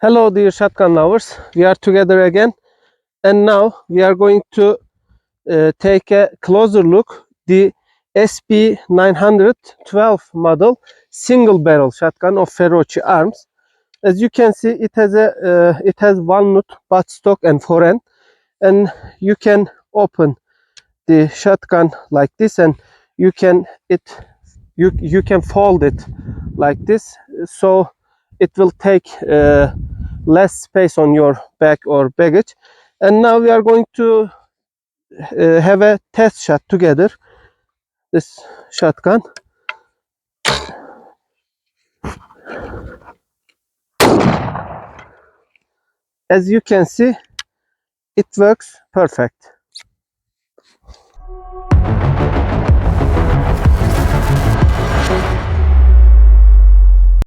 Hello dear shotgun lovers, we are together again, and now we are going to take a closer look the SB912 model single barrel shotgun of Ferrochi arms. As you can see, it has walnut, buttstock and forend, and you can open the shotgun like this, and you can fold it like this, so it will take less space on your back or baggage. And now we are going to have a test shot together. This shotgun, as you can see, it works perfect.